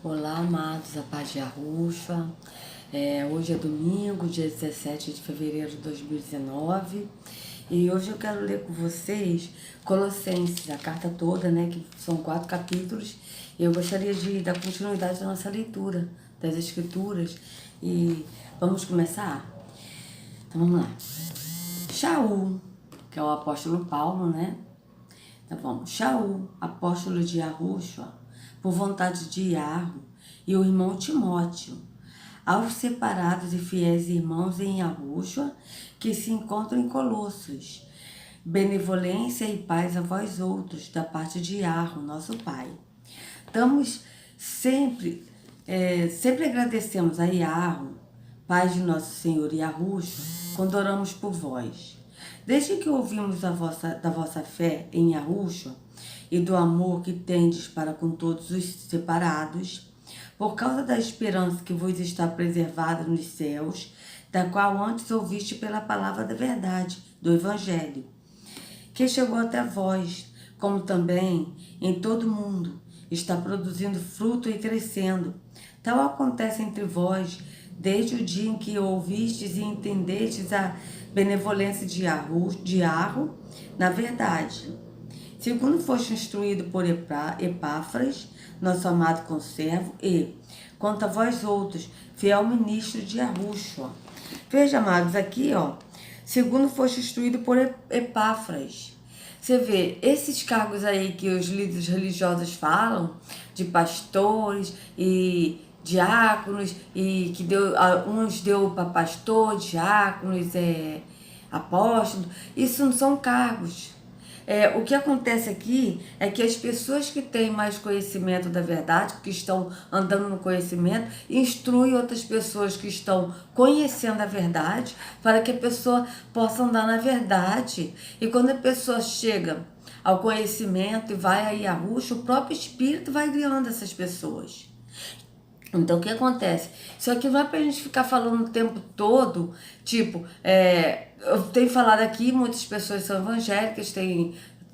Olá, amados, a paz de Yahushua. Hoje é domingo, dia 17 de fevereiro de 2019, e hoje eu quero ler com vocês Colossenses, a carta toda, né, que são 4 capítulos, e eu gostaria de dar continuidade à nossa leitura das Escrituras, e vamos começar? Então vamos lá. Shaul, que é o apóstolo Paulo, né? Então vamos. Shaul, apóstolo de Yahushua, por vontade de Yahweh, e o irmão Timóteo, aos separados e fiéis irmãos em Yahushua, que se encontram em Colossos, benevolência e paz a vós outros, da parte de Yahweh, nosso Pai. Estamos sempre agradecemos a Yahweh, Pai de nosso Senhor Yahushua, quando oramos por vós. Desde que ouvimos da vossa fé em Yahushua e do amor que tendes para com todos os separados, por causa da esperança que vos está preservada nos céus, da qual antes ouviste pela palavra da verdade, do Evangelho, que chegou até vós, como também em todo o mundo, está produzindo fruto e crescendo. Tal acontece entre vós, desde o dia em que ouvistes e entendestes a benevolência de Yahweh, na verdade. Segundo foste instruído por Epáfras, nosso amado conservo, e, quanto a vós outros, fiel ministro de Yahushua. Veja, amados, aqui, segundo foste instruído por Epáfras. Você vê, esses cargos aí que os líderes religiosos falam, de pastores e diáconos, e que uns deu para pastor, diáconos, apóstolo, isso não são cargos. O que acontece aqui é que as pessoas que têm mais conhecimento da verdade, que estão andando no conhecimento, instruem outras pessoas que estão conhecendo a verdade, para que a pessoa possa andar na verdade. E quando a pessoa chega ao conhecimento e vai a Yahushua, o próprio Espírito vai guiando essas pessoas. Então, o que acontece? Isso aqui não é pra gente ficar falando o tempo todo, tipo, eu tenho falado aqui, muitas pessoas são evangélicas,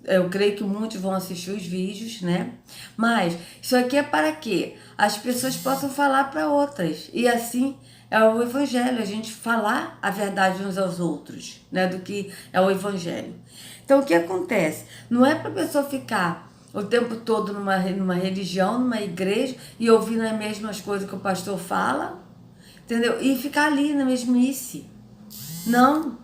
eu creio que muitos vão assistir os vídeos, né? Mas isso aqui é para quê? As pessoas possam falar para outras. E assim é o evangelho, a gente falar a verdade uns aos outros, né? Do que é o evangelho. Então, o que acontece? Não é para a pessoa ficar o tempo todo numa religião, numa igreja, e ouvindo as mesmas coisas que o pastor fala, entendeu? E ficar ali na mesmice. Não.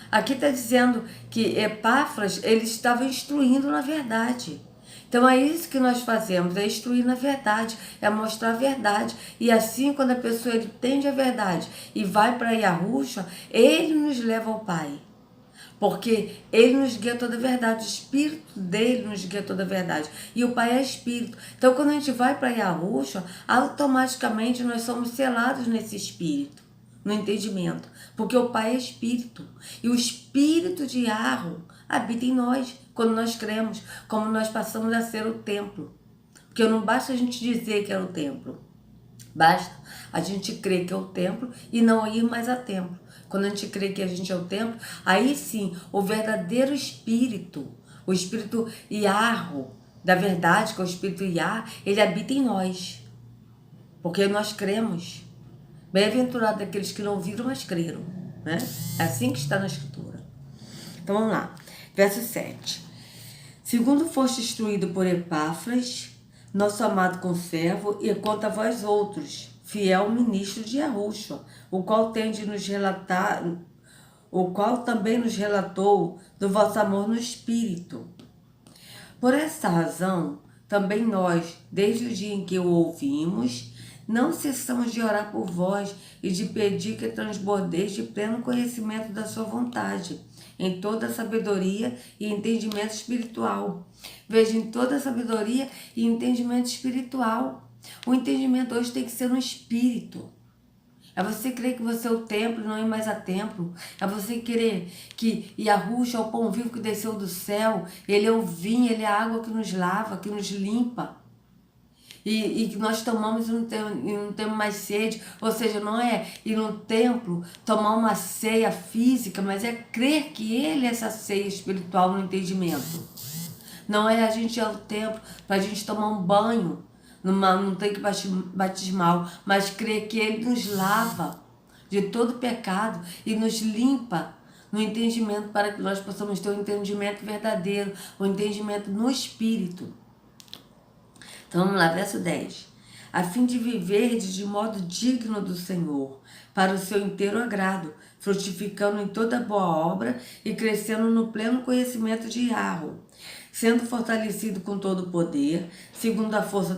Aqui está dizendo que Epáfras, ele estava instruindo na verdade. Então é isso que nós fazemos, é instruir na verdade, é mostrar a verdade. E assim, quando a pessoa entende a verdade e vai para Yahushua, ele nos leva ao Pai. Porque ele nos guia toda a verdade, o Espírito dele nos guia toda a verdade. E o Pai é Espírito. Então, quando a gente vai para Yahushua, automaticamente nós somos selados nesse Espírito, no entendimento. Porque o Pai é Espírito. E o Espírito de Yahweh habita em nós, quando nós cremos, como nós passamos a ser o templo. Porque não basta a gente dizer que é o templo. Basta a gente crer que é o templo e não ir mais a templo. Quando a gente crê que a gente é o templo, aí sim, o verdadeiro Espírito, o Espírito Yahweh, da verdade, que é o Espírito Yah, ele habita em nós. Porque nós cremos. Bem-aventurado aqueles que não viram, mas creram. Né? É assim que está na Escritura. Então vamos lá. Verso 7. Segundo foste instruído por Epáfras, nosso amado conservo, e quanto a vós outros, fiel ministro de Yahushua, o qual também nos relatou do vosso amor no Espírito. Por esta razão, também nós, desde o dia em que o ouvimos, não cessamos de orar por vós e de pedir que transbordeis de pleno conhecimento da sua vontade, em toda sabedoria e entendimento espiritual. Veja, em toda sabedoria e entendimento espiritual. O entendimento hoje tem que ser no espírito. É você crer que você é o templo e não ir mais a templo. É você querer que Yahushua é o pão vivo que desceu do céu. Ele é o vinho, ele é a água que nos lava, que nos limpa. E que nós tomamos e não temos mais sede. Ou seja, não é ir no templo tomar uma ceia física, mas é crer que ele é essa ceia espiritual no entendimento. Não é a gente ir ao templo para a gente tomar um banho não tem que batismal, mas crer que Ele nos lava de todo pecado e nos limpa no entendimento para que nós possamos ter um entendimento verdadeiro, um entendimento no Espírito. Então vamos lá, verso 10. A fim de viverdes de modo digno do Senhor, para o seu inteiro agrado, frutificando em toda boa obra e crescendo no pleno conhecimento de Yahweh, sendo fortalecido com todo o poder, segundo a força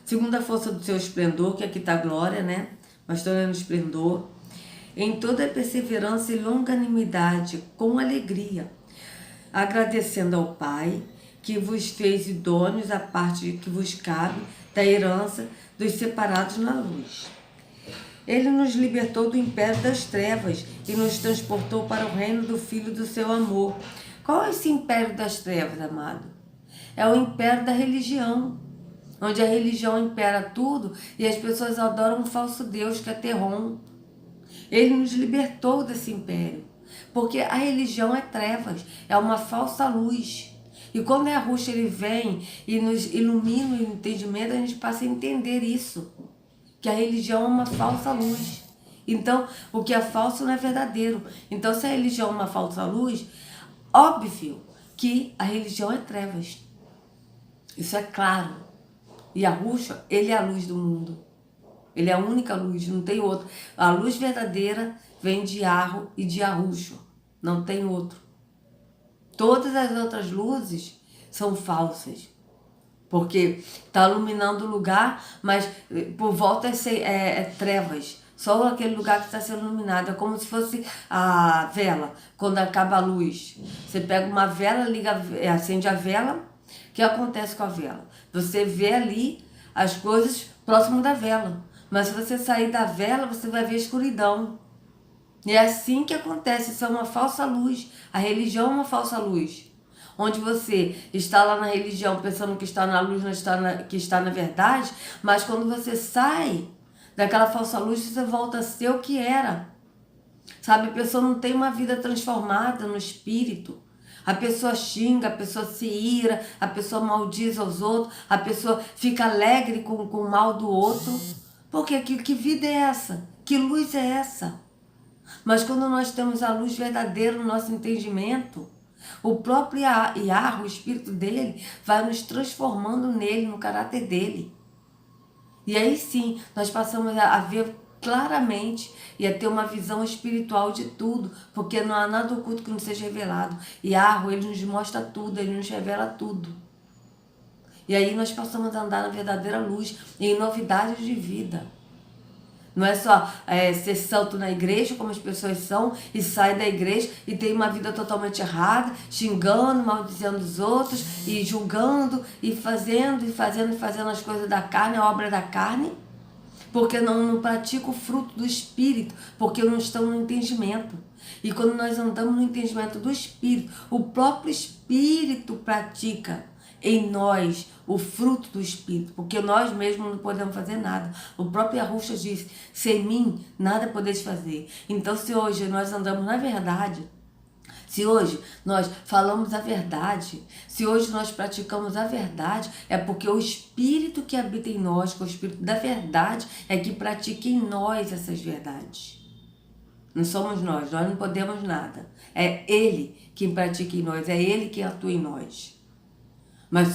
segundo a força do seu esplendor, que aqui está a glória, né? Mas estou lendo esplendor, em toda perseverança e longanimidade, com alegria, agradecendo ao Pai, que vos fez idôneos à parte que vos cabe da herança dos separados na luz. Ele nos libertou do império das trevas e nos transportou para o reino do Filho do seu amor. Qual é esse império das trevas, amado? É o império da religião, onde a religião impera tudo e as pessoas adoram um falso Deus que é Terron. Ele nos libertou desse império, porque a religião é trevas, é uma falsa luz. E quando a Yahushua ele vem e nos ilumina o entendimento, a gente passa a entender isso, que a religião é uma falsa luz. Então, o que é falso não é verdadeiro. Então, se a religião é uma falsa luz, óbvio que a religião é trevas. Isso é claro. E Yahushua, ele é a luz do mundo. Ele é a única luz, não tem outro. A luz verdadeira vem de Yahweh e de Yahushua. Não tem outro. Todas as outras luzes são falsas. Porque está iluminando o lugar, mas por volta é trevas. Só aquele lugar que está sendo iluminado. É como se fosse a vela, quando acaba a luz. Você pega uma vela, acende a vela. O que acontece com a vela? Você vê ali as coisas próximo da vela. Mas se você sair da vela, você vai ver a escuridão. E é assim que acontece. Isso é uma falsa luz. A religião é uma falsa luz. Onde você está lá na religião pensando que está na luz, que está na verdade, mas quando você sai daquela falsa luz, você volta a ser o que era. Sabe, a pessoa não tem uma vida transformada no espírito. A pessoa xinga, a pessoa se ira, a pessoa maldiz aos outros, a pessoa fica alegre com o mal do outro. Porque que vida é essa? Que luz é essa? Mas quando nós temos a luz verdadeira no nosso entendimento, o próprio Yahweh, o Espírito dele, vai nos transformando nele, no caráter dele. E aí sim, nós passamos a ver claramente e a ter uma visão espiritual de tudo, porque não há nada oculto que não seja revelado. Yahweh, ele nos mostra tudo, ele nos revela tudo. E aí nós passamos a andar na verdadeira luz, em novidades de vida. Não é só ser santo na igreja, como as pessoas são, e sai da igreja e tem uma vida totalmente errada, xingando, maldizendo os outros, e julgando, e fazendo as coisas da carne, a obra da carne, porque não pratica o fruto do Espírito, porque não estão no entendimento. E quando nós andamos no entendimento do Espírito, o próprio Espírito pratica em nós o fruto do Espírito, porque nós mesmos não podemos fazer nada. O próprio Yahushua diz, sem mim nada podeis fazer. Então, se hoje nós andamos na verdade, se hoje nós falamos a verdade, se hoje nós praticamos a verdade, é porque o Espírito que habita em nós, que é o Espírito da verdade, é que pratica em nós essas verdades. Não somos nós não podemos nada. É Ele quem pratica em nós, é Ele quem atua em nós. Mas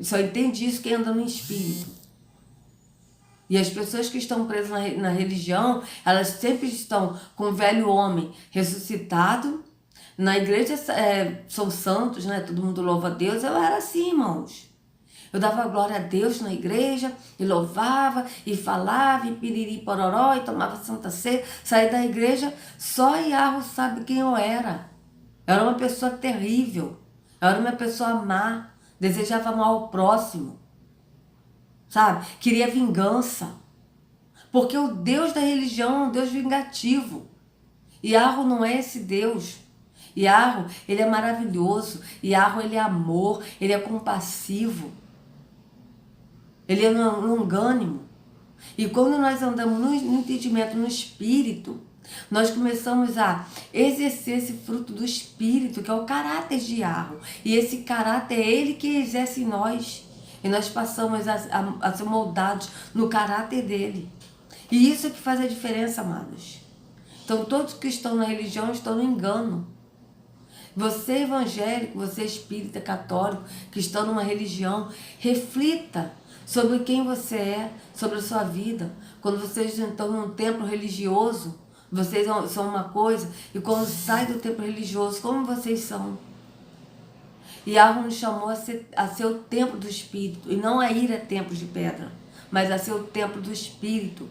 só entende isso quem anda no Espírito. E as pessoas que estão presas na religião, elas sempre estão com o velho homem ressuscitado. Na igreja são santos, né? Todo mundo louva a Deus. Eu era assim, irmãos. Eu dava glória a Deus na igreja, e louvava, e falava, e piriri pororó, e tomava santa ceia. Saí da igreja, só Yahweh sabe quem eu era. Eu era uma pessoa terrível. Eu era uma pessoa má. Desejava mal ao próximo, sabe? Queria vingança. Porque o Deus da religião é um Deus vingativo. Yahweh não é esse Deus. Yahweh, ele é maravilhoso. Yahweh, ele é amor, ele é compassivo. Ele é longânimo. E quando nós andamos no entendimento, no Espírito, nós começamos a exercer esse fruto do Espírito, que é o caráter de Yahweh. E esse caráter é Ele que exerce em nós. E nós passamos a ser moldados no caráter dele. E isso é que faz a diferença, amados. Então todos que estão na religião estão no engano. Você evangélico, você espírita, católico, que estão numa religião, reflita sobre quem você é, sobre a sua vida. Quando vocês estão num templo religioso, vocês são uma coisa, e quando sai do templo religioso, como vocês são? Yahweh nos chamou a ser o templo do Espírito, e não a ir a templos de pedra, mas a ser o templo do Espírito.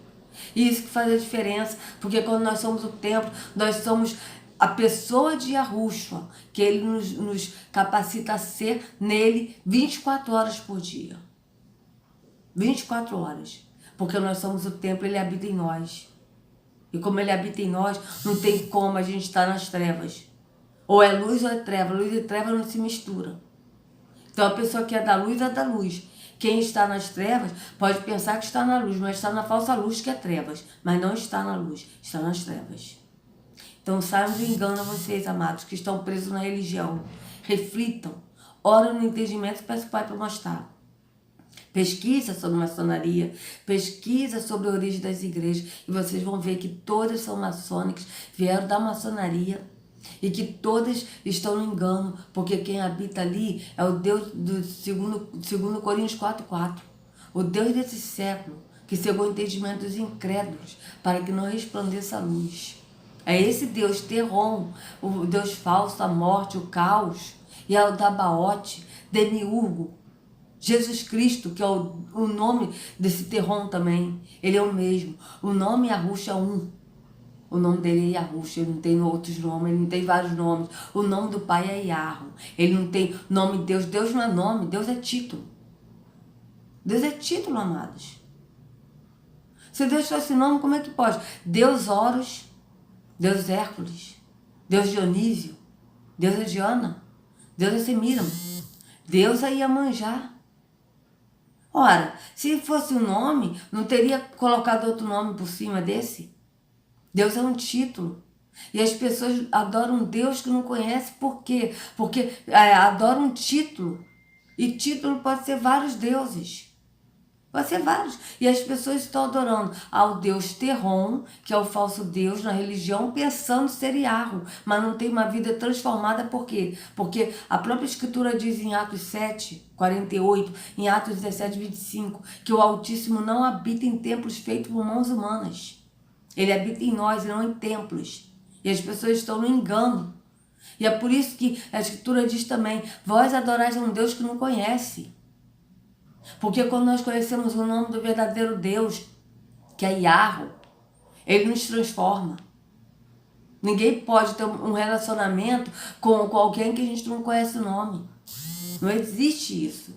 E isso que faz a diferença, porque quando nós somos o templo, nós somos a pessoa de Yahushua, que ele nos capacita a ser nele 24 horas por dia. 24 horas. Porque nós somos o templo, ele habita em nós. E como ele habita em nós, não tem como a gente estar nas trevas. Ou é luz ou é treva. Luz e treva não se misturam. Então a pessoa que é da luz é da luz. Quem está nas trevas pode pensar que está na luz, mas está na falsa luz que é trevas. Mas não está na luz, está nas trevas. Então saiam do engano a vocês, amados, que estão presos na religião. Reflitam, orem no entendimento e peçam o Pai para mostrar. Pesquisa sobre maçonaria, pesquisa sobre a origem das igrejas e vocês vão ver que todas são maçônicas, vieram da maçonaria e que todas estão no engano, porque quem habita ali é o Deus do segundo Coríntios 4:4, o Deus desse século, que cegou o entendimento dos incrédulos para que não resplandeça a luz. É esse Deus Terron, o Deus falso, a morte, o caos, e é o Dabaote, Demiurgo, Jesus Cristo, que é o nome desse Terron também. Ele é o mesmo. O nome Yahushua é um. O nome dele é Yahushua, ele não tem outros nomes, ele não tem vários nomes. O nome do Pai é Yahweh. Ele não tem nome de Deus. Deus não é nome, Deus é título. Deus é título, amados. Se Deus fosse nome, como é que pode? Deus Horus, Deus Hércules, Deus Dionísio, Deus é Diana, Deus é Semíram, Deus é Iemanjá. Ora, se fosse um nome, não teria colocado outro nome por cima desse? Deus é um título. E as pessoas adoram um Deus que não conhece. Por quê? Porque adoram um título. E título pode ser vários deuses. Pode ser vários. E as pessoas estão adorando ao Deus Terron, que é o falso Deus na religião, pensando ser Yahweh, mas não tem uma vida transformada. Por quê? Porque a própria Escritura diz em Atos 7:48, em Atos 17:25, que o Altíssimo não habita em templos feitos por mãos humanas. Ele habita em nós e não em templos. E as pessoas estão no engano. E é por isso que a Escritura diz também, vós adorais a um Deus que não conhece. Porque quando nós conhecemos o nome do verdadeiro Deus, que é Yahweh, ele nos transforma. Ninguém pode ter um relacionamento com alguém que a gente não conhece o nome. Não existe isso.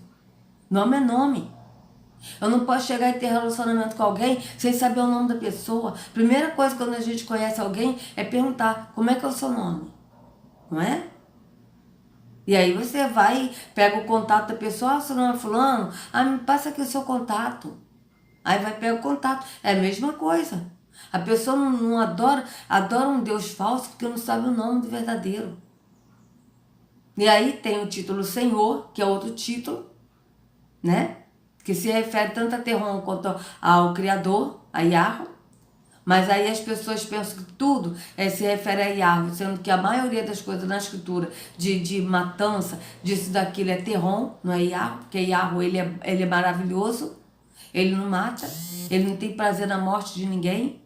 Nome é nome. Eu não posso chegar e ter relacionamento com alguém sem saber o nome da pessoa. Primeira coisa quando a gente conhece alguém é perguntar como é que é o seu nome. Não é? E aí você vai, pega o contato da pessoa, seu nome é fulano, me passa aqui o seu contato. Aí vai pegar o contato. É a mesma coisa. A pessoa não adora um Deus falso porque não sabe o nome do verdadeiro. E aí tem o título Senhor, que é outro título, né? Que se refere tanto a Terron quanto ao Criador, a Yahweh. Mas aí as pessoas pensam que tudo se refere a Yahweh, sendo que a maioria das coisas na Escritura, de matança, disso daquilo, é Terron, não é Yahweh, porque Yahweh ele é maravilhoso, ele não mata, ele não tem prazer na morte de ninguém.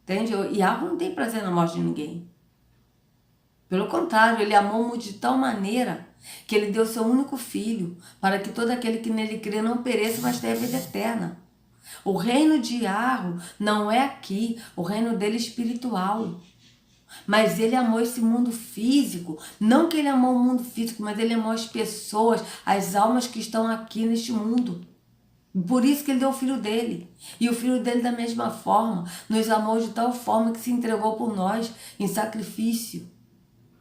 Entende? Yahweh não tem prazer na morte de ninguém. Pelo contrário, ele amou muito de tal maneira que ele deu seu único filho, para que todo aquele que nele crê não pereça, mas tenha vida eterna. O reino de Yahweh não é aqui, o reino dele é espiritual. Mas ele amou esse mundo físico, não que ele amou o mundo físico, mas ele amou as pessoas, as almas que estão aqui neste mundo. Por isso que ele deu o filho dele. E o filho dele da mesma forma, nos amou de tal forma que se entregou por nós em sacrifício,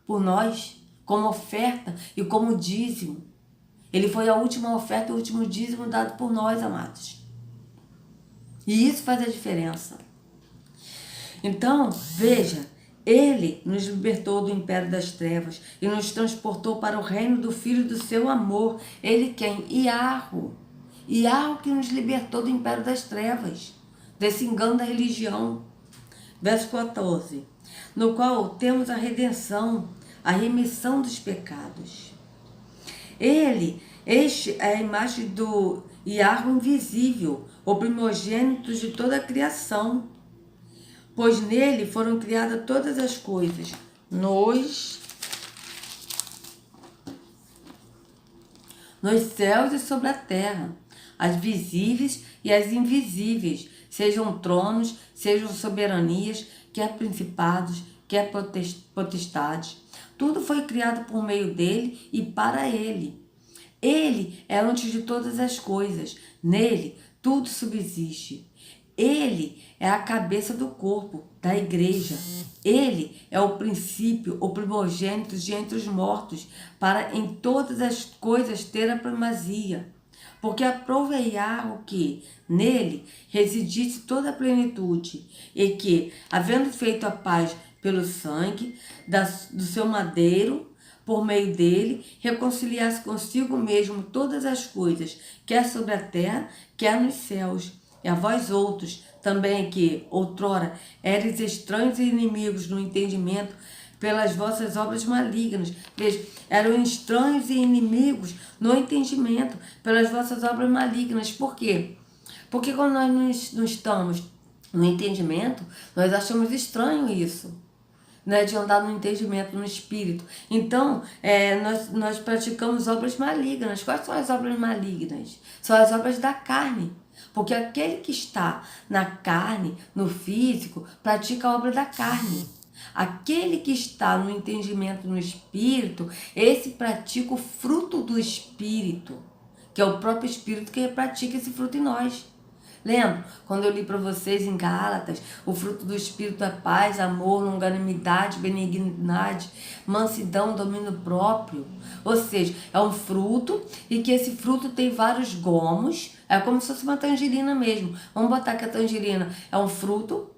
por nós, como oferta e como dízimo. Ele foi a última oferta, o último dízimo dado por nós, amados. E isso faz a diferença. Então, veja, Ele nos libertou do império das trevas e nos transportou para o reino do Filho do seu amor. Ele quem? Iarro. Iarro que nos libertou do império das trevas, desse engano da religião. Verso 14. No qual temos a redenção, a remissão dos pecados. Este é a imagem do Iarro invisível, o primogênito de toda a criação, pois nele foram criadas todas as coisas, nos céus e sobre a terra, as visíveis e as invisíveis, sejam tronos, sejam soberanias, quer principados, quer potestades. Tudo foi criado por meio dele e para ele. Ele é antes de todas as coisas, nele tudo subsiste. Ele é a cabeça do corpo, da igreja. Ele é o princípio, o primogênito de entre os mortos, para em todas as coisas ter a primazia. Porque aproveiar o que nele residisse toda a plenitude, e que, havendo feito a paz pelo sangue do seu madeiro, por meio dele, reconciliasse consigo mesmo todas as coisas, quer sobre a terra, quer nos céus. E a vós outros, também que, outrora, eres estranhos e inimigos no entendimento, pelas vossas obras malignas. Veja, eram estranhos e inimigos no entendimento, pelas vossas obras malignas. Por quê? Porque quando nós não estamos no entendimento, nós achamos estranho isso, né, de andar no entendimento, no espírito. Então, nós praticamos obras malignas. Quais são as obras malignas? São as obras da carne. Porque aquele que está na carne, no físico, pratica a obra da carne. Aquele que está no entendimento, no espírito, esse pratica o fruto do espírito, que é o próprio espírito que pratica esse fruto em nós. Lembra? Quando eu li para vocês em Gálatas, o fruto do Espírito é paz, amor, longanimidade, benignidade, mansidão, domínio próprio. Ou seja, é um fruto e que esse fruto tem vários gomos, é como se fosse uma tangerina mesmo. Vamos botar que a tangerina é um fruto,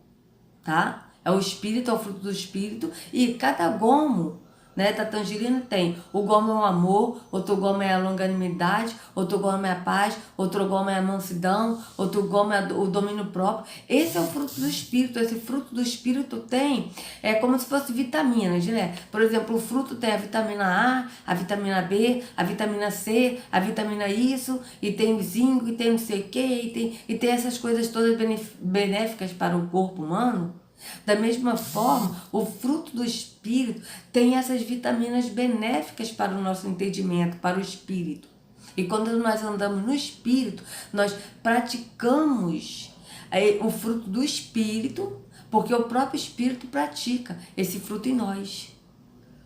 tá? É o Espírito, é o fruto do Espírito, e cada gomo, né, da tangerina tem. O gomo é o amor, outro gomo é a longanimidade, outro gomo é a paz, outro gomo é a mansidão, outro gomo é o domínio próprio. Esse é o fruto do Espírito. Esse fruto do Espírito tem, é como se fosse vitaminas, né? Por exemplo, o fruto tem a vitamina A, a vitamina B, a vitamina C, a vitamina isso, e tem o zinco, e tem não sei o que, e tem essas coisas todas benéficas para o corpo humano. Da mesma forma, o fruto do Espírito tem essas vitaminas benéficas para o nosso entendimento, para o Espírito. E quando nós andamos no Espírito, nós praticamos o fruto do Espírito, porque o próprio Espírito pratica esse fruto em nós.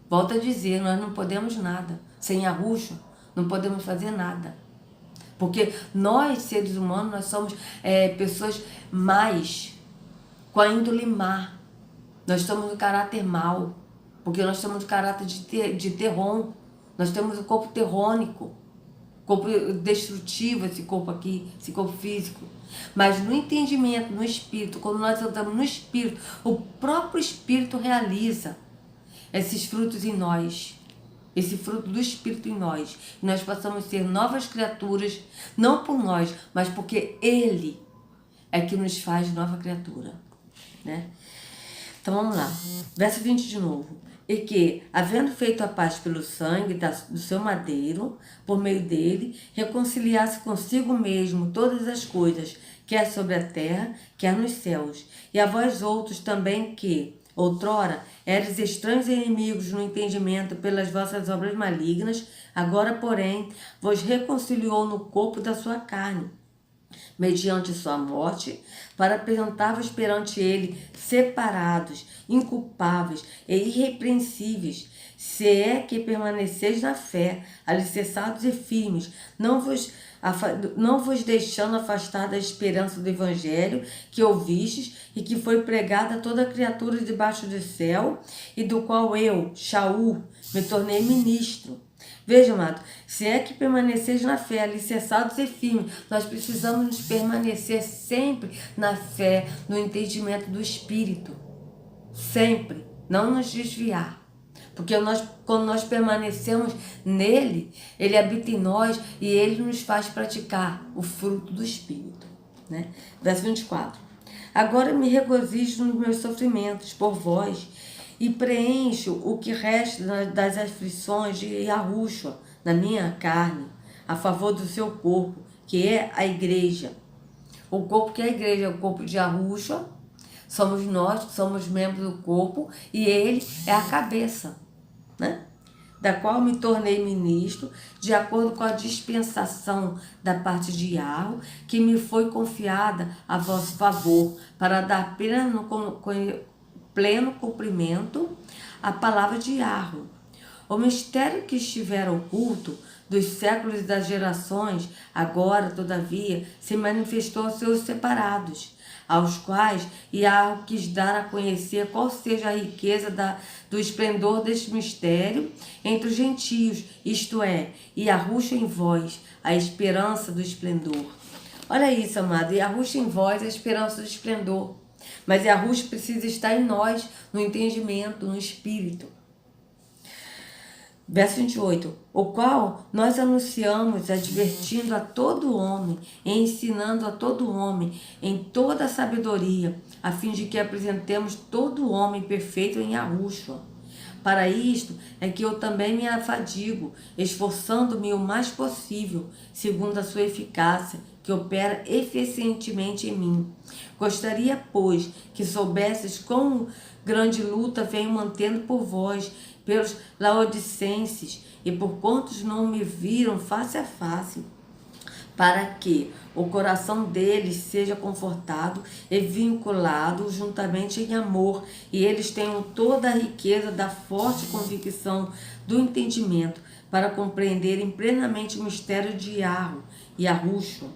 Volto a dizer, nós não podemos nada. Sem Yahushua, não podemos fazer nada. Porque nós, seres humanos, nós somos pessoas mais com a índole má. Nós estamos no caráter mau, porque nós temos o caráter de terron. Nós temos o corpo terrônico, corpo destrutivo, esse corpo aqui, esse corpo físico. Mas no entendimento, no espírito, quando nós andamos no espírito, o próprio espírito realiza esses frutos em nós, esse fruto do espírito em nós. E nós passamos a ser novas criaturas, não por nós, mas porque ele é que nos faz nova criatura. Né? Então vamos lá, verso 20 de novo. E que, havendo feito a paz pelo sangue do seu madeiro, por meio dele, reconciliasse consigo mesmo todas as coisas, quer sobre a terra, quer nos céus. E a vós outros também que, outrora, eres estranhos e inimigos no entendimento pelas vossas obras malignas, agora, porém, vos reconciliou no corpo da sua carne, mediante sua morte, para apresentar-vos perante ele separados, inculpáveis e irrepreensíveis, se é que permaneceis na fé, alicerçados e firmes, não vos deixando afastar da esperança do evangelho que ouvistes e que foi pregada a toda criatura debaixo do céu, e do qual eu, Shaul, me tornei ministro. Veja, amado, se é que permaneceis na fé, alicerçados e firmes, nós precisamos nos permanecer sempre na fé, no entendimento do Espírito. Sempre. não nos desviar. Porque quando nós permanecemos nele, ele habita em nós e ele nos faz praticar o fruto do Espírito. Né? Verso 24. Agora me regozijo nos meus sofrimentos por vós e preencho o que resta das aflições de Yahushua na minha carne, a favor do seu corpo, que é a igreja. O corpo que é a igreja é o corpo de Yahushua, somos nós que somos membros do corpo e ele é a cabeça, né? Da qual me tornei ministro, de acordo com a dispensação da parte de Yahweh, que me foi confiada a vosso favor, para dar pleno cumprimento à palavra de Yahweh. O mistério que estivera oculto dos séculos e das gerações, agora, todavia, se manifestou aos seus separados, aos quais Yahweh quis dar a conhecer qual seja a riqueza do esplendor deste mistério entre os gentios, isto é, Yahushua em vós, a esperança do esplendor. Olha isso, amado, Yahushua em vós, a esperança do esplendor. Mas Yahushua precisa estar em nós, no entendimento, no espírito. Verso 28, o qual nós anunciamos, advertindo a todo homem, e ensinando a todo homem em toda a sabedoria, a fim de que apresentemos todo homem perfeito em Yahushua. Para isto é que eu também me afadigo, esforçando-me o mais possível, segundo a sua eficácia, que opera eficientemente em mim. Gostaria, pois, que soubesses quão grande luta venho mantendo por vós, pelos laodicenses, e por quantos não me viram face a face, para que o coração deles seja confortado e vinculado juntamente em amor, e eles tenham toda a riqueza da forte convicção do entendimento, para compreenderem plenamente o mistério de Yahushua,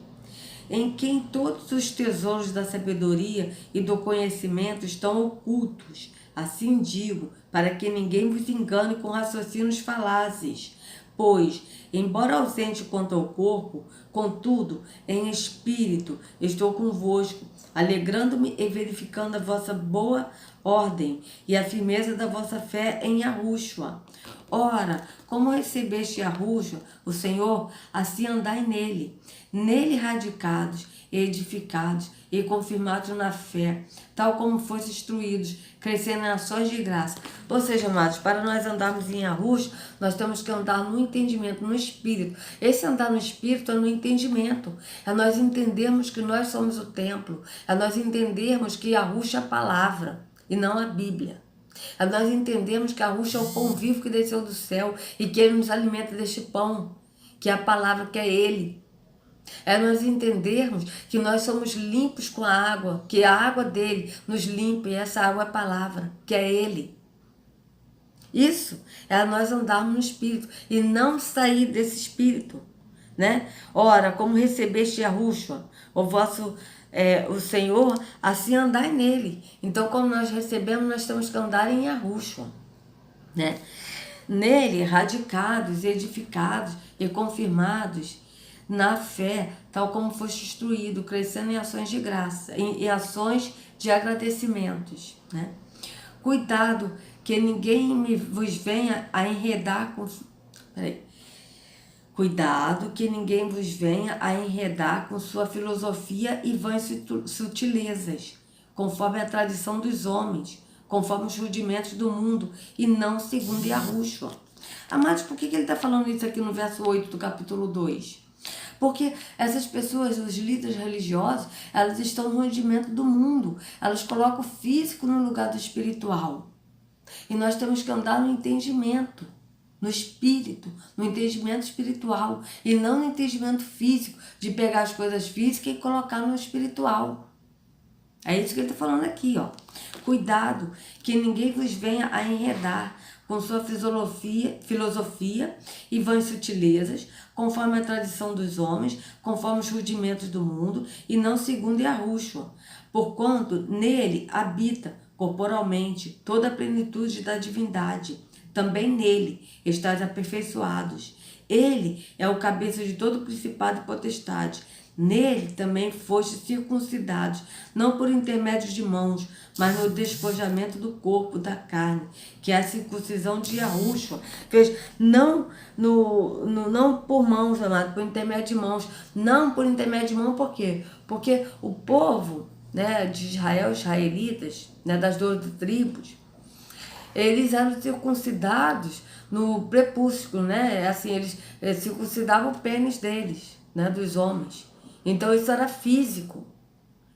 em quem todos os tesouros da sabedoria e do conhecimento estão ocultos. Assim digo, para que ninguém vos engane com raciocínios falazes. Pois, embora ausente quanto ao corpo, contudo, em espírito, estou convosco, alegrando-me e verificando a vossa boa ordem e a firmeza da vossa fé em Yahushua. Ora, como recebeste Yahushua, o Senhor, assim andai nele radicados, edificados e confirmados na fé, tal como fosse instruídos, crescendo em ações de graça. Ou seja, amados, para nós andarmos em Yahushua, nós temos que andar no entendimento, no espírito. Esse andar no espírito é no entendimento. É nós entendermos que nós somos o templo. É nós entendermos que Yahushua é a palavra e não a Bíblia. É nós entendermos que Yahushua é o pão vivo que desceu do céu e que ele nos alimenta deste pão, que é a palavra, que é ele. É nós entendermos que nós somos limpos com a água, que a água dele nos limpa, e essa água é a palavra, que é ele. Isso é nós andarmos no espírito e não sair desse espírito, né? Ora, como recebeste Yahushua, o Senhor, assim andai nele. Então, como nós recebemos, nós temos que andar em Yahushua, né? Nele, radicados, edificados e confirmados na fé, tal como foste instruído, crescendo em ações de graça, em ações de agradecimentos, né? Cuidado que ninguém vos venha a enredar com... Cuidado que ninguém vos venha a enredar com sua filosofia e vãs sutilezas, conforme a tradição dos homens, conforme os rudimentos do mundo, e não segundo Yahushua. Amados, por que ele está falando isso aqui no verso 8 do capítulo 2? Porque essas pessoas, os líderes religiosos, elas estão no rendimento do mundo. Elas colocam o físico no lugar do espiritual. E nós temos que andar no entendimento, no espírito, no entendimento espiritual. E não no entendimento físico, de pegar as coisas físicas e colocar no espiritual. É isso que ele está falando aqui, ó. Cuidado, que ninguém vos venha a enredar com sua filosofia e vãs sutilezas, conforme a tradição dos homens, conforme os rudimentos do mundo, e não segundo Yahushua, porquanto nele habita corporalmente toda a plenitude da divindade. Também nele estáis aperfeiçoados. Ele é o cabeça de todo principado e potestade. Nele também fostes circuncidados, não por intermédio de mãos, mas no despojamento do corpo, da carne, que é a circuncisão de Yahushua. Veja, não por mãos, amado, por intermédio de mãos. Não por intermédio de mão, por quê? Porque o povo, né, de Israel, israelitas, né, das 12 tribos, eles eram circuncidados no prepúcio, né? Assim, eles circuncidavam o pênis deles, né, dos homens. Então isso era físico.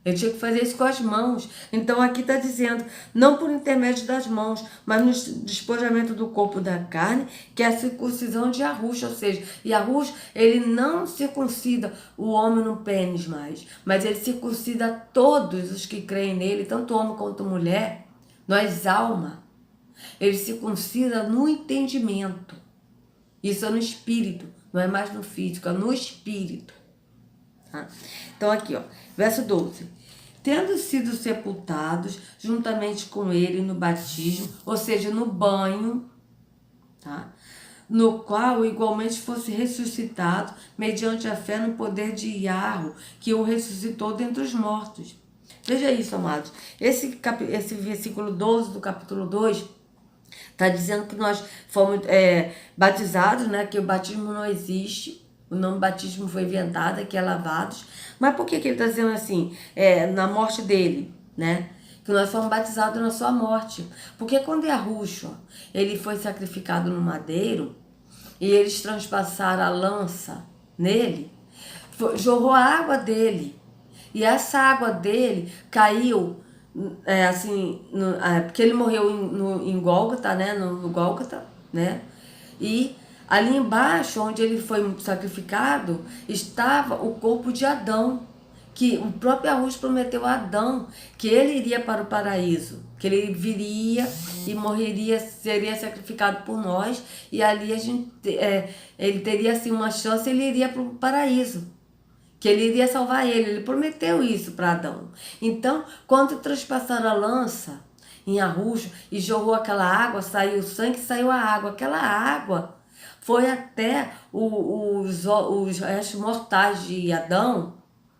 Eu tinha que fazer isso com as mãos. Então aqui está dizendo, não por intermédio das mãos, mas no despojamento do corpo da carne, que é a circuncisão de Yahushua. Ou seja, Yahushua, ele não circuncida o homem no pênis mais, mas ele circuncida todos os que creem nele, tanto homem quanto mulher, nós alma. Ele circuncida no entendimento. Isso é no espírito, não é mais no físico, é no espírito. Tá? Então aqui, ó, verso 12. Tendo sido sepultados juntamente com ele no batismo, ou seja, no banho, tá? No qual igualmente fosse ressuscitado mediante a fé no poder de Yahweh, que o ressuscitou dentre os mortos. Veja isso, amados. Esse versículo 12 do capítulo 2 está dizendo que nós fomos batizados, né? Que o batismo não existe. O nome batismo foi inventado, que é lavados. Mas por que ele está dizendo assim? Na morte dele, né? Que nós fomos batizados na sua morte. Porque quando Yahushua, ele foi sacrificado no madeiro, e eles transpassaram a lança nele, jorrou a água dele. E essa água dele caiu, porque ele morreu em Gólgota, né? No Gólgota, né? E ali embaixo, onde ele foi sacrificado, estava o corpo de Adão, que o próprio Yahushua prometeu a Adão que ele iria para o paraíso, que ele viria e morreria, seria sacrificado por nós, e ali ele teria assim uma chance, ele iria para o paraíso, que ele iria salvar ele prometeu isso para Adão. Então, quando transpassaram a lança em Yahushua e jorrou aquela água, saiu o sangue, saiu a água, aquela água foi até os restos mortais de Adão,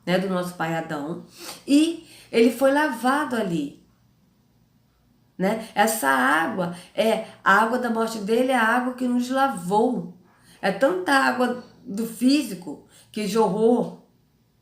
né, do nosso pai Adão, e ele foi lavado ali, né? Essa água a água da morte dele, é a água que nos lavou. É tanta água do físico que jorrou,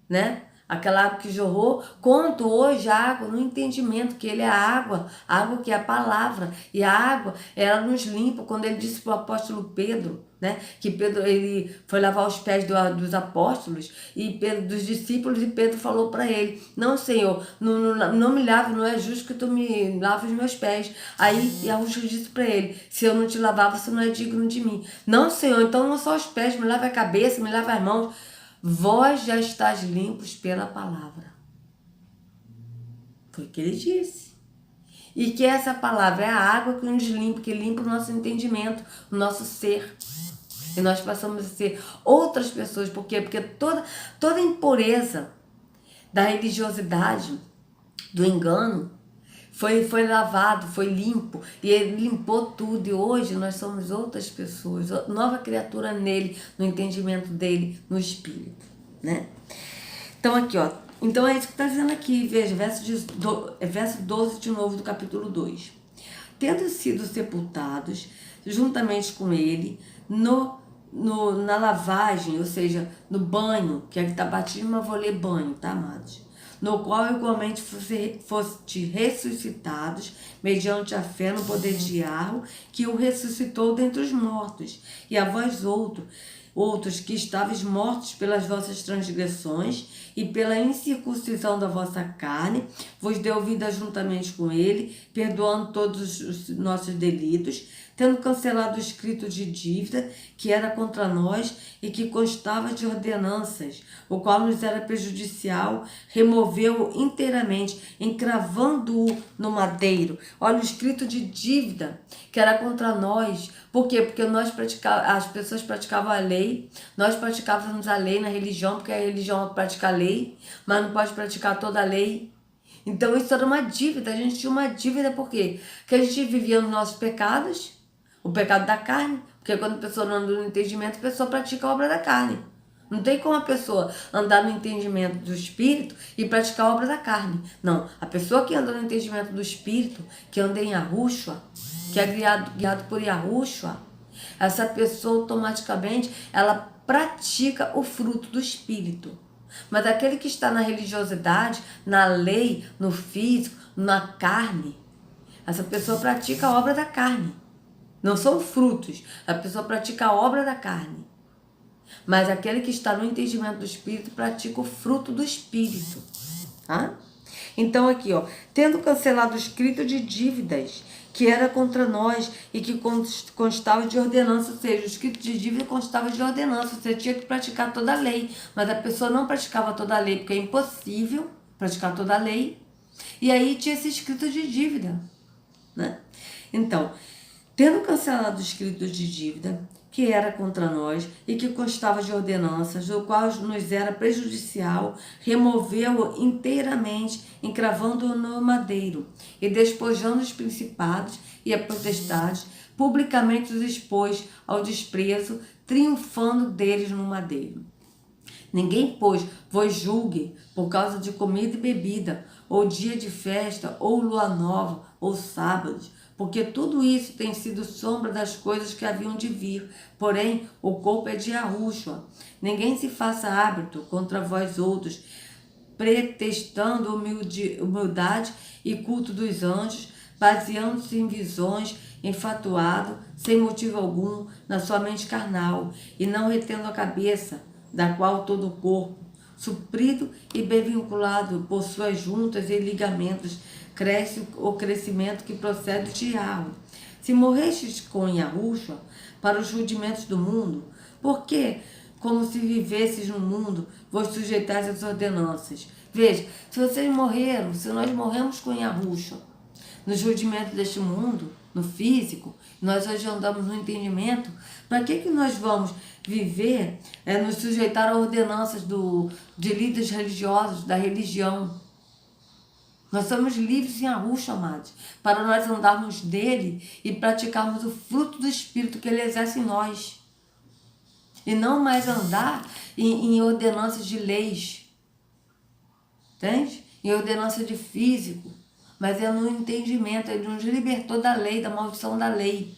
né? Aquela água que jorrou, quanto hoje a água no entendimento que ele é a água que é a palavra, e a água, ela nos limpa. Quando ele disse para o apóstolo Pedro, né, que Pedro, ele foi lavar os pés dos apóstolos e dos discípulos, e Pedro falou para ele, não, Senhor, não me lave, não é justo que tu me lave os meus pés. Aí Yahushua disse para ele, se eu não te lavar, você não é digno de mim. Não, Senhor, então não só os pés, me lave a cabeça, me lave as mãos. Vós já estáis limpos pela palavra. Foi o que ele disse. E que essa palavra é a água que nos limpa, que limpa o nosso entendimento, o nosso ser. E nós passamos a ser outras pessoas. Por quê? Porque toda impureza da religiosidade, do engano, foi lavado, foi limpo, e ele limpou tudo, e hoje nós somos outras pessoas, nova criatura nele, no entendimento dele, no espírito, né? Então aqui, ó, então é isso que está dizendo aqui, veja, verso 12 de novo do capítulo 2. Tendo sido sepultados juntamente com ele na lavagem, ou seja, no banho, que aqui está batismo, mas vou ler banho, tá, amados? No qual igualmente foste ressuscitados, mediante a fé no poder de Yahweh, que o ressuscitou dentre os mortos. E a vós outros que estáveis mortos pelas vossas transgressões e pela incircuncisão da vossa carne, vos deu vida juntamente com ele, perdoando todos os nossos delitos, tendo cancelado o escrito de dívida que era contra nós e que constava de ordenanças, o qual nos era prejudicial, removeu-o inteiramente, encravando-o no madeiro. Olha, o escrito de dívida que era contra nós. Por quê? Porque as pessoas praticavam a lei, nós praticávamos a lei na religião, porque a religião pratica a lei, mas não pode praticar toda a lei. Então isso era uma dívida, a gente tinha uma dívida, por quê? Porque a gente vivia nos nossos pecados, o pecado da carne, porque quando a pessoa não anda no entendimento, a pessoa pratica a obra da carne. Não tem como a pessoa andar no entendimento do Espírito e praticar a obra da carne. Não, a pessoa que anda no entendimento do Espírito, que anda em Yahushua, que é guiado por Yahushua, essa pessoa automaticamente, ela pratica o fruto do Espírito. Mas aquele que está na religiosidade, na lei, no físico, na carne, essa pessoa pratica a obra da carne. Não são frutos, a pessoa pratica a obra da carne. Mas aquele que está no entendimento do Espírito pratica o fruto do Espírito. Tá? Então aqui, ó, tendo cancelado o escrito de dívidas que era contra nós e que constava de ordenança, ou seja, o escrito de dívida constava de ordenança, você tinha que praticar toda a lei, mas a pessoa não praticava toda a lei, porque é impossível praticar toda a lei, e aí tinha esse escrito de dívida, né? Então, tendo cancelado o escrito de dívida que era contra nós e que constava de ordenanças, o qual nos era prejudicial, removeu-o inteiramente, encravando-o no madeiro, e despojando os principados e a potestades, publicamente os expôs ao desprezo, triunfando deles no madeiro. Ninguém, pois, vos julgue por causa de comida e bebida, ou dia de festa, ou lua nova, ou sábados, porque tudo isso tem sido sombra das coisas que haviam de vir. Porém, o corpo é de Yahushua. Ninguém se faça árbitro contra vós outros, pretextando humildade e culto dos anjos, baseando-se em visões, enfatuado, sem motivo algum, na sua mente carnal, e não retendo a cabeça, da qual todo o corpo, suprido e bem vinculado por suas juntas e ligamentos, cresce o crescimento que procede de Yahweh. Se morrestes com Yahushua para os rudimentos do mundo, por que, como se vivesses no mundo, vos sujeitais às ordenanças? Veja, se vocês morreram, se nós morremos com Yahushua, nos rudimentos deste mundo, no físico, nós hoje andamos no entendimento, para que nós vamos viver, nos sujeitar a ordenanças de líderes religiosos, da religião? Nós somos livres em Yahushua, amados, para nós andarmos dele e praticarmos o fruto do Espírito que ele exerce em nós. E não mais andar em ordenanças de leis, entende? Em ordenança de físico, mas é no entendimento, ele nos libertou da lei, da maldição da lei.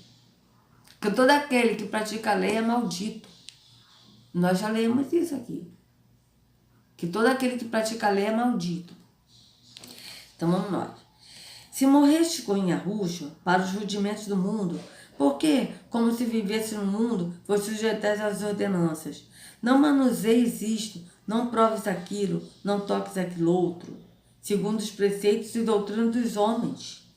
Porque todo aquele que pratica a lei é maldito. Nós já lemos isso aqui. Que todo aquele que pratica a lei é maldito. Então vamos nós. Se morreste com Yahushua para os rudimentos do mundo, por que, como se vivesse no mundo, vos sujeitais às ordenanças? Não manuseis isto, não proves aquilo, não toques aquilo outro, segundo os preceitos e doutrina dos homens.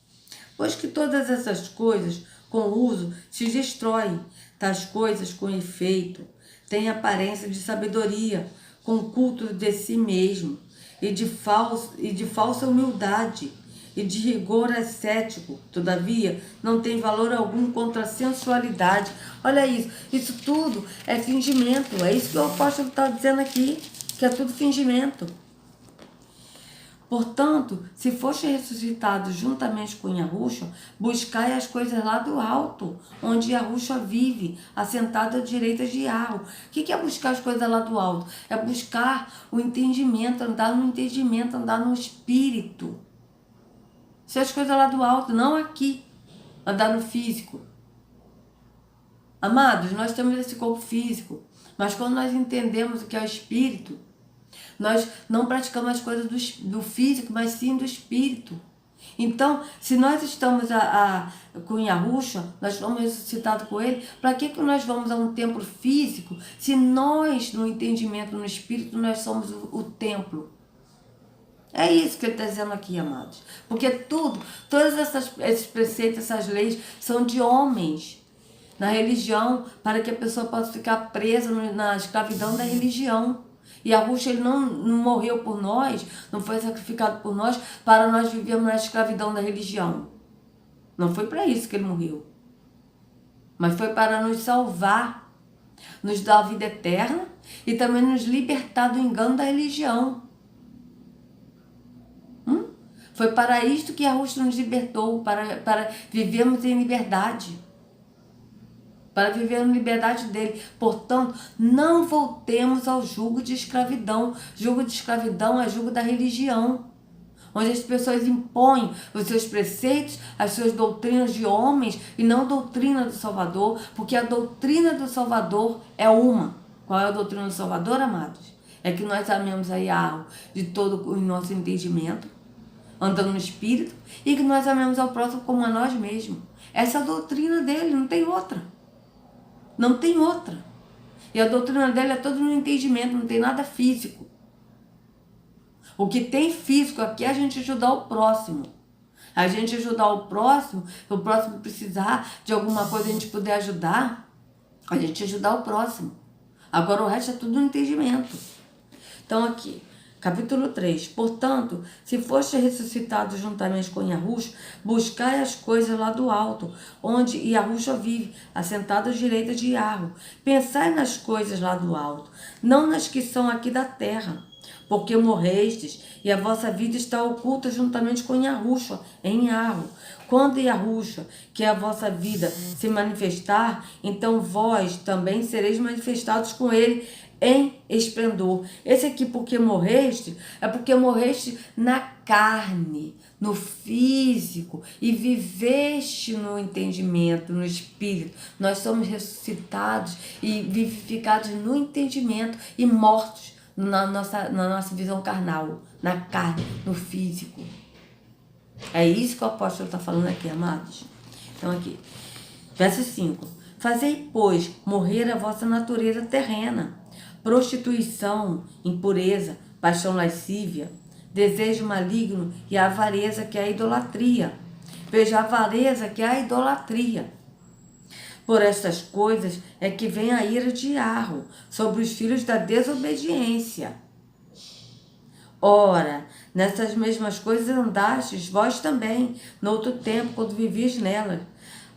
Pois que todas essas coisas, com uso, se destroem, tais coisas com efeito, têm aparência de sabedoria, com culto de si mesmo, e de falsa humildade, e de rigor ascético, todavia, não tem valor algum contra a sensualidade. Olha isso, isso tudo é fingimento, é isso que o apóstolo está dizendo aqui, que é tudo fingimento. Portanto, se foste ressuscitado juntamente com Yahushua, buscai as coisas lá do alto, onde Yahushua vive, assentado à direita de Yahweh. O que é buscar as coisas lá do alto? É buscar o entendimento, andar no entendimento, andar no espírito. Isso é as coisas lá do alto, não aqui, andar no físico. Amados, nós temos esse corpo físico, mas quando nós entendemos o que é o espírito, nós não praticamos as coisas do físico, mas sim do espírito. Então, se nós estamos com Yahushua, nós estamos ressuscitados com ele, para que nós vamos a um templo físico, se nós, no entendimento, no espírito, nós somos o templo? É isso que ele está dizendo aqui, amados. Porque todos esses preceitos, essas leis, são de homens na religião, para que a pessoa possa ficar presa na escravidão da religião. E Yahushua, ele não morreu por nós, não foi sacrificado por nós, para nós vivermos na escravidão da religião. Não foi para isso que ele morreu. Mas foi para nos salvar, nos dar a vida eterna e também nos libertar do engano da religião. Foi para isto que Yahushua nos libertou, para vivermos em liberdade. para viver na liberdade dele. Portanto, não voltemos ao jugo de escravidão. Jugo de escravidão é jugo da religião, onde as pessoas impõem os seus preceitos, as suas doutrinas de homens e não a doutrina do Salvador, porque a doutrina do Salvador é uma. Qual é a doutrina do Salvador, amados? É que nós amemos a Yahweh de todo o nosso entendimento, andando no Espírito, e que nós amemos ao próximo como a nós mesmos. Essa é a doutrina dele, não tem outra. Não tem outra. E a doutrina dele é toda no entendimento, não tem nada físico. O que tem físico aqui é a gente ajudar o próximo. A gente ajudar o próximo precisar de alguma coisa, a gente puder ajudar, a gente ajudar o próximo. Agora o resto é tudo no entendimento. Então aqui, capítulo 3. Portanto, se foste ressuscitado juntamente com Yahushua, buscai as coisas lá do alto, onde Yahushua vive, assentado à direita de Yahweh. Pensai nas coisas lá do alto, não nas que são aqui da terra. Porque morrestes, e a vossa vida está oculta juntamente com Yahushua, em Yahweh. Quando Yahushua, que é a vossa vida, se manifestar, então vós também sereis manifestados com ele em esplendor. Esse aqui, porque morreste, é porque morreste na carne, no físico, e viveste no entendimento, no espírito. Nós somos ressuscitados e vivificados no entendimento e mortos na nossa visão carnal, na carne, no físico. É isso que o apóstolo está falando aqui, amados. Então aqui, verso 5. Fazei, pois, morrer a vossa natureza terrena, prostituição, impureza, paixão lascívia, desejo maligno e a avareza, que é a idolatria. Veja, a avareza, que é a idolatria. Por estas coisas é que vem a ira de Yahweh sobre os filhos da desobediência. Ora, nessas mesmas coisas andastes vós também, no outro tempo, quando vivias nelas.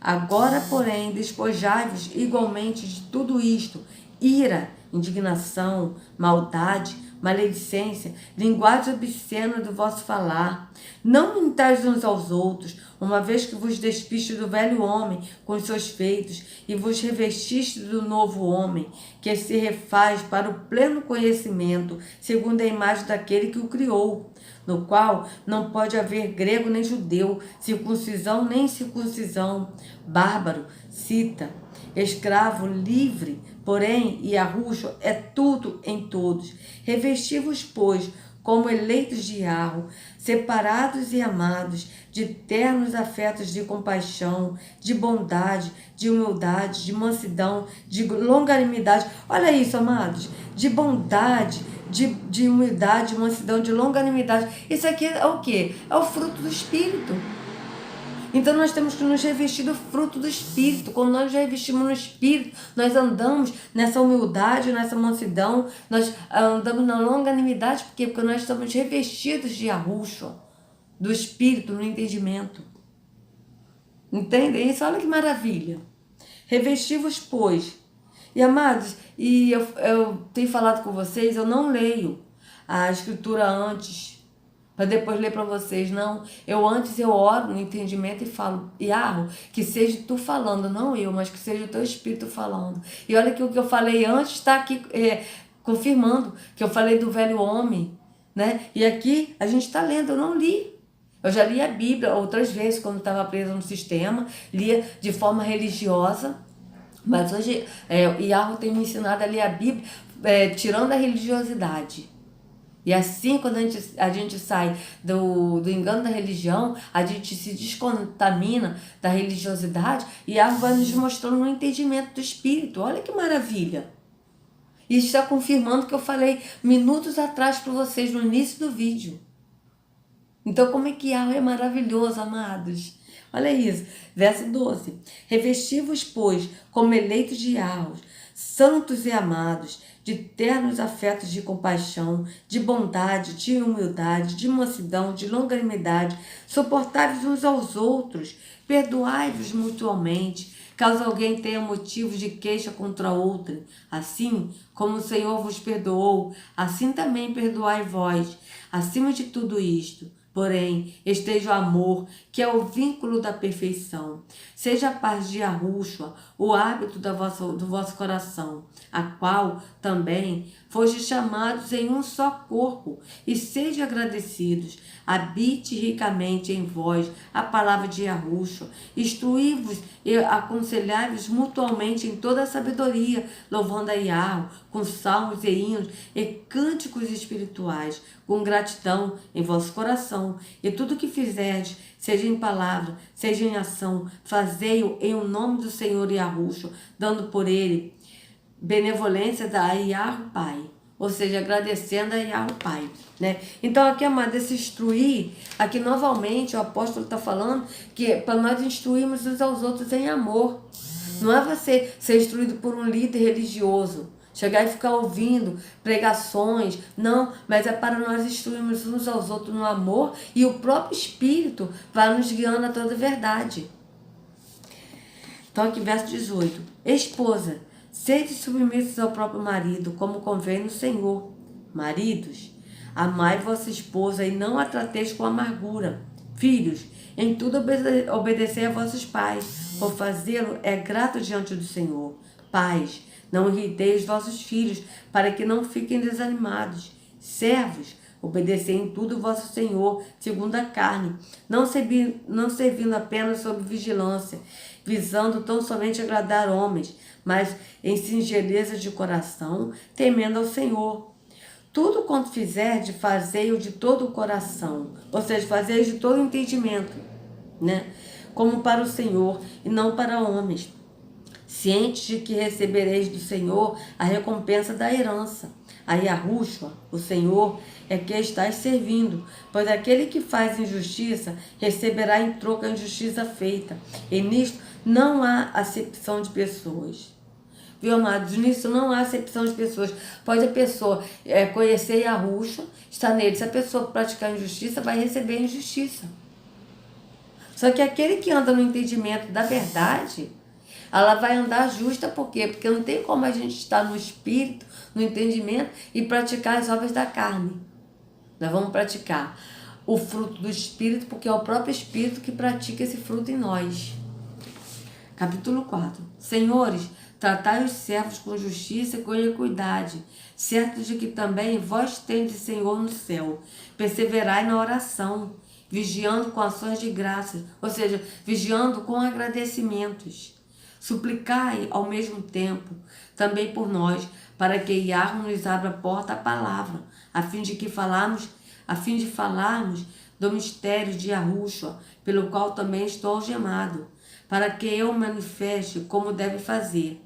Agora, porém, despojai-vos igualmente de tudo isto: ira, indignação, maldade, maledicência, linguagem obscena do vosso falar. Não mentais uns aos outros, uma vez que vos despiste do velho homem com os seus feitos e vos revestiste do novo homem, que se refaz para o pleno conhecimento, segundo a imagem daquele que o criou, no qual não pode haver grego nem judeu, circuncisão nem incircuncisão, bárbaro, cita, escravo, livre, porém, Yahushua é tudo em todos. Revesti-vos, pois, como eleitos de Yahweh, separados e amados, de ternos afetos de compaixão, de bondade, de humildade, de mansidão, de longanimidade. Olha isso, amados. De bondade, de humildade, de mansidão, de longanimidade. Isso aqui é o quê? É o fruto do Espírito. Então nós temos que nos revestir do fruto do Espírito. Quando nós revestimos no Espírito, nós andamos nessa humildade, nessa mansidão, nós andamos na longanimidade. Por quê? Porque nós estamos revestidos de Yahushua, do Espírito, no entendimento. Entendem isso? Olha que maravilha. Revesti-vos, pois. E amados, e eu tenho falado com vocês, eu não leio a Escritura antes, para depois ler para vocês. Não, eu oro no entendimento e falo: Yahweh, que seja tu falando, não eu, mas que seja o teu Espírito falando. E olha que o que eu falei antes está aqui confirmando, que eu falei do velho homem, né? E aqui a gente está lendo, eu não li. Eu já li a Bíblia outras vezes, quando estava presa no sistema, lia de forma religiosa, mas hoje Yahweh tem me ensinado a ler a Bíblia tirando a religiosidade. E assim, quando a gente sai do engano da religião, a gente se descontamina da religiosidade e Yahweh vai nos mostrando um entendimento do Espírito. Olha que maravilha! Isso está confirmando o que eu falei minutos atrás para vocês no início do vídeo. Então, como é que Yahweh é maravilhoso, amados? Olha isso, verso 12. Revesti-vos, pois, como eleitos de Yahweh, santos e amados, de ternos afetos de compaixão, de bondade, de humildade, de mansidão, de longanimidade, suportai-vos uns aos outros, perdoai-vos mutuamente, caso alguém tenha motivos de queixa contra outrem. Assim como o Senhor vos perdoou, assim também perdoai vós. Acima de tudo isto, Porém, esteja o amor, que é o vínculo da perfeição. Seja a paz de Yahushua, o hábito do vosso coração, a qual também foste chamados em um só corpo, e sejam agradecidos. Habite ricamente em vós a palavra de Yahushua. Instruí-vos e aconselhai-vos mutuamente em toda a sabedoria, louvando a Yahweh com salmos e hinos e cânticos espirituais, com gratidão em vosso coração. E tudo que fizerdes, seja em palavra, seja em ação, fazei-o em o nome do Senhor Yahushua, dando por ele benevolência a Yahweh Pai. Ou seja, agradecendo a Yahweh Pai, né? Então aqui, amado, esse instruir, aqui novamente o apóstolo está falando que é para nós instruirmos uns aos outros em amor. Não é você ser instruído por um líder religioso, chegar e ficar ouvindo pregações, não, mas é para nós instruirmos uns aos outros no amor, e o próprio Espírito vai nos guiando a toda a verdade. Então aqui verso 18. Esposa, sede submissos ao próprio marido, como convém no Senhor. Maridos, amai vossa esposa e não a trateis com amargura. Filhos, em tudo obedecei a vossos pais, por fazê-lo é grato diante do Senhor. Pais, não irriteis vossos filhos, para que não fiquem desanimados. Servos, obedecei em tudo o vosso Senhor, segundo a carne, não servindo apenas sob vigilância, visando tão somente agradar homens, mas em singeleza de coração, temendo ao Senhor. Tudo quanto fizerdes, fazei-o de todo o coração, ou seja, fazei-o de todo o entendimento, né? Como para o Senhor e não para homens, cientes de que recebereis do Senhor a recompensa da herança. A Yahushua, o Senhor, é que estáis servindo, pois aquele que faz injustiça receberá em troca a injustiça feita, e nisto não há acepção de pessoas. Viu, amados? Nisso não há acepção de pessoas. Pode a pessoa conhecer Yahushua, estar nele. Se a pessoa praticar injustiça, vai receber injustiça. Só que aquele que anda no entendimento da verdade, ela vai andar justa. Por quê? Porque não tem como a gente estar no espírito, no entendimento e praticar as obras da carne. Nós vamos praticar o fruto do espírito, porque é o próprio espírito que pratica esse fruto em nós. Capítulo 4. Senhores, tratai os servos com justiça e com equidade, certo de que também vós tendes Senhor no céu. Perseverai na oração, vigiando com ações de graças, ou seja, vigiando com agradecimentos. Suplicai ao mesmo tempo também por nós, para que Yahweh nos abra a porta à palavra, a fim de falarmos do mistério de Yahushua, pelo qual também estou algemado, para que eu manifeste como devo fazer.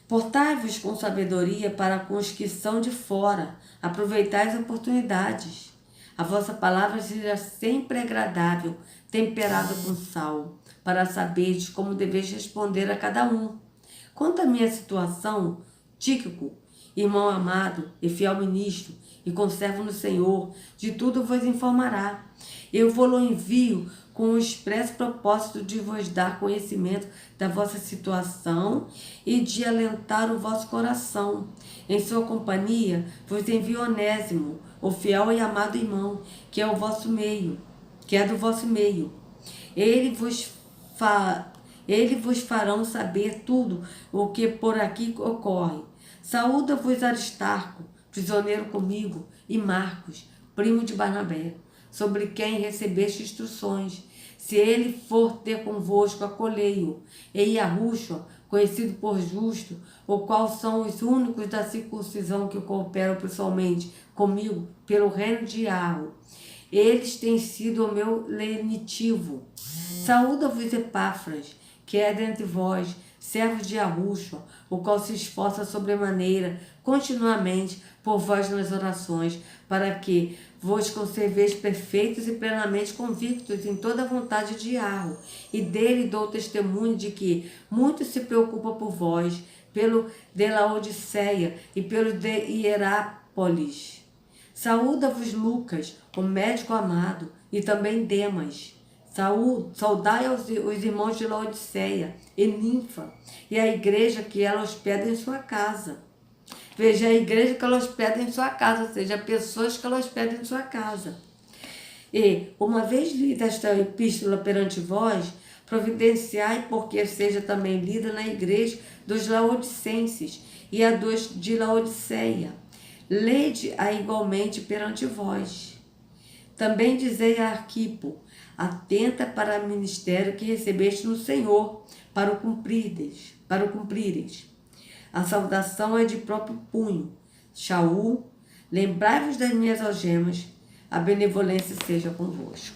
Portai-vos com sabedoria para com os que são de fora, aproveitai as oportunidades. A vossa palavra seja sempre agradável, temperada com sal, para saberdes como deveis responder a cada um. Quanto à minha situação, Tíquico, irmão amado e fiel ministro, e conservo no Senhor, de tudo vos informará. Eu vou-lo envio com o expresso propósito de vos dar conhecimento da vossa situação e de alentar o vosso coração. Em sua companhia vos envio Onésimo, o fiel e amado irmão, que é do vosso meio. Ele vos farão saber tudo o que por aqui ocorre. Saúda-vos Aristarco, prisioneiro comigo, e Marcos, primo de Barnabé, sobre quem recebeste instruções. Se ele for ter convosco, acolhei-o. E Yahushua, conhecido por justo, o qual são os únicos da circuncisão que cooperam pessoalmente comigo pelo reino de Yahweh. Eles têm sido o meu lenitivo. Saúda-vos Epáfras, que é dentre vós, servo de Yahushua, o qual se esforça sobremaneira, continuamente, por vós nas orações, para que vos conserveis perfeitos e plenamente convictos em toda a vontade de Yahweh. E dele dou testemunho de que muito se preocupa por vós, pelo de Laodiceia e pelo de Hierápolis. Saúda-vos Lucas, o médico amado, e também Demas. Saudai os irmãos de Laodiceia e Ninfa, e a igreja que ela hospeda em sua casa. Veja a igreja que ela hospeda em sua casa, ou seja, pessoas que ela hospeda em sua casa. E, uma vez lida esta epístola perante vós, providenciai porque seja também lida na igreja dos laodicenses e a dos de Laodiceia. Lede-a igualmente perante vós. Também dizei a Arquipo, atenta para o ministério que recebeste no Senhor, para o cumprires. A saudação é de próprio punho. Shaul, lembrai-vos das minhas algemas, a benevolência seja convosco.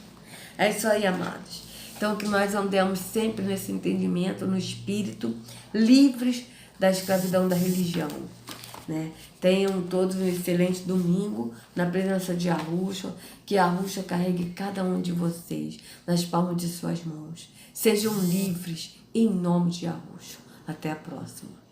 É isso aí, amados. Então, que nós andemos sempre nesse entendimento, no espírito, livres da escravidão da religião. Né? Tenham todos um excelente domingo na presença de Yahushua, que Yahushua carregue cada um de vocês nas palmas de suas mãos. Sejam livres em nome de Yahushua. Até a próxima.